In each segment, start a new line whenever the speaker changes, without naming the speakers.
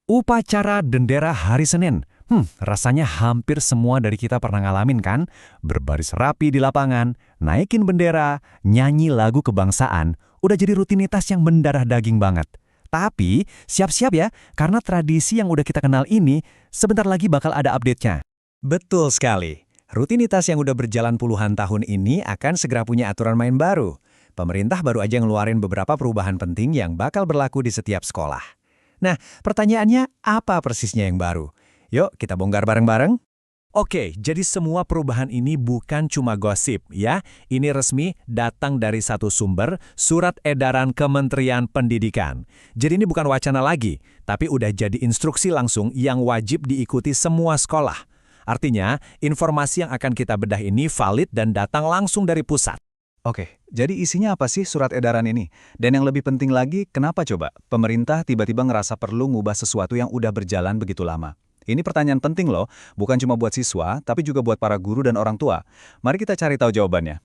Upacara Dendera hari Senin. Rasanya hampir semua dari kita pernah ngalamin kan? Berbaris rapi di lapangan, naikin bendera, nyanyi lagu kebangsaan, udah jadi rutinitas yang mendarah daging banget. Tapi, siap-siap ya, karena tradisi yang udah kita kenal ini, sebentar lagi bakal ada update-nya.
Betul sekali. Rutinitas yang udah berjalan puluhan tahun ini akan segera punya aturan main baru. Pemerintah baru aja ngeluarin beberapa perubahan penting yang bakal berlaku di setiap sekolah. Nah, pertanyaannya apa persisnya yang baru? Yuk, kita bongkar bareng-bareng. Oke, jadi semua perubahan ini bukan cuma gosip, ya. Ini resmi datang dari satu sumber, Surat Edaran Kementerian Pendidikan. Jadi ini bukan wacana lagi, tapi udah jadi instruksi langsung yang wajib diikuti semua sekolah. Artinya, informasi yang akan kita bedah ini valid dan datang langsung dari pusat.
Oke, jadi isinya apa sih surat edaran ini? Dan yang lebih penting lagi, kenapa coba pemerintah tiba-tiba ngerasa perlu ngubah sesuatu yang udah berjalan begitu lama? Ini pertanyaan penting loh, bukan cuma buat siswa, tapi juga buat para guru dan orang tua. Mari kita cari tahu jawabannya.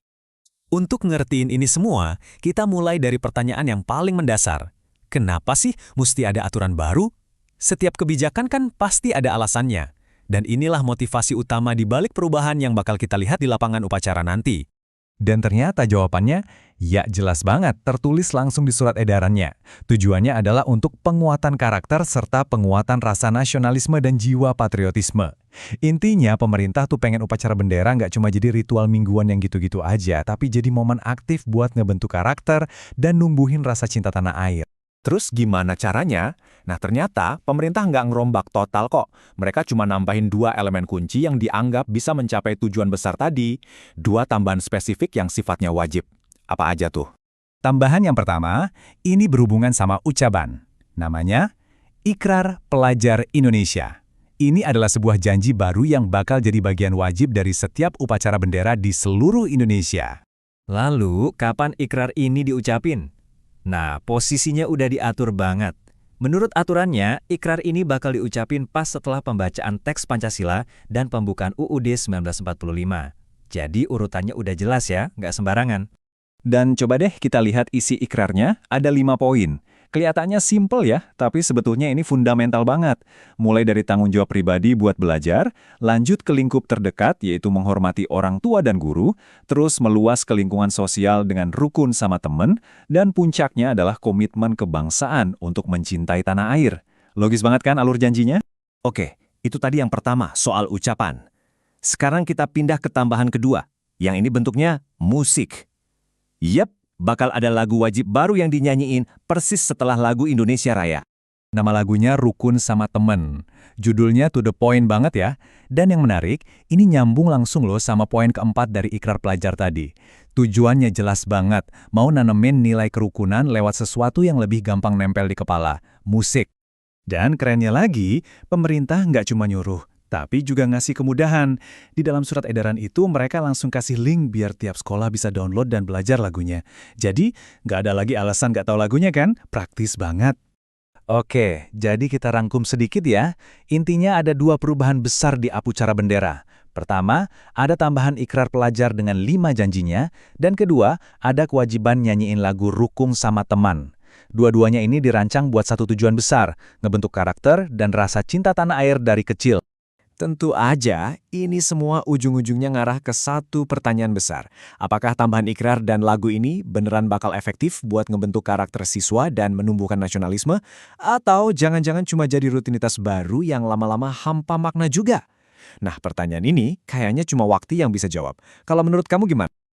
Untuk ngertiin ini semua, kita mulai dari pertanyaan yang paling mendasar. Kenapa sih mesti ada aturan baru? Setiap kebijakan kan pasti ada alasannya. Dan inilah motivasi utama di balik perubahan yang bakal kita lihat di lapangan upacara nanti.
Dan ternyata jawabannya, ya jelas banget, tertulis langsung di surat edarannya. Tujuannya adalah untuk penguatan karakter serta penguatan rasa nasionalisme dan jiwa patriotisme. Intinya pemerintah tuh pengen upacara bendera nggak cuma jadi ritual mingguan yang gitu-gitu aja, tapi jadi momen aktif buat ngebentuk karakter dan numbuhin rasa cinta tanah air.
Terus gimana caranya? Nah ternyata pemerintah nggak ngerombak total kok. Mereka cuma nambahin 2 elemen kunci yang dianggap bisa mencapai tujuan besar tadi. 2 tambahan spesifik yang sifatnya wajib. Apa aja tuh?
Tambahan yang pertama, ini berhubungan sama ucapan. Namanya, Ikrar Pelajar Indonesia. Ini adalah sebuah janji baru yang bakal jadi bagian wajib dari setiap upacara bendera di seluruh Indonesia.
Lalu, kapan ikrar ini diucapin? Nah, posisinya udah diatur banget. Menurut aturannya, ikrar ini bakal diucapin pas setelah pembacaan teks Pancasila dan pembukaan UUD 1945. Jadi urutannya udah jelas ya, nggak sembarangan.
Dan coba deh kita lihat isi ikrarnya, ada 5 poin. Kelihatannya simple ya, tapi sebetulnya ini fundamental banget. Mulai dari tanggung jawab pribadi buat belajar, lanjut ke lingkup terdekat yaitu menghormati orang tua dan guru, terus meluas ke lingkungan sosial dengan rukun sama temen, dan puncaknya adalah komitmen kebangsaan untuk mencintai tanah air. Logis banget kan alur janjinya?
Oke, itu tadi yang pertama, soal ucapan. Sekarang kita pindah ke tambahan kedua. Yang ini bentuknya musik. Yep, bakal ada lagu wajib baru yang dinyanyiin persis setelah lagu Indonesia Raya.
Nama lagunya Rukun Sama Temen. Judulnya to the point banget ya. Dan yang menarik, ini nyambung langsung loh sama poin keempat dari ikrar pelajar tadi. Tujuannya jelas banget, mau nanemin nilai kerukunan lewat sesuatu yang lebih gampang nempel di kepala, musik. Dan kerennya lagi, pemerintah nggak cuma nyuruh, tapi juga ngasih kemudahan. Di dalam surat edaran itu mereka langsung kasih link biar tiap sekolah bisa download dan belajar lagunya. Jadi, nggak ada lagi alasan nggak tahu lagunya kan? Praktis banget. Oke, jadi kita rangkum sedikit ya. Intinya ada 2 perubahan besar di upacara bendera. Pertama, ada tambahan ikrar pelajar dengan 5 janjinya. Dan kedua, ada kewajiban nyanyiin lagu Rukun Sama Teman. Dua-duanya ini dirancang buat satu tujuan besar, ngebentuk karakter dan rasa cinta tanah air dari kecil.
Tentu aja, ini semua ujung-ujungnya ngarah ke satu pertanyaan besar. Apakah tambahan ikrar dan lagu ini beneran bakal efektif buat ngebentuk karakter siswa dan menumbuhkan nasionalisme? Atau jangan-jangan cuma jadi rutinitas baru yang lama-lama hampa makna juga? Nah, pertanyaan ini kayaknya cuma waktu yang bisa jawab. Kalau menurut kamu gimana?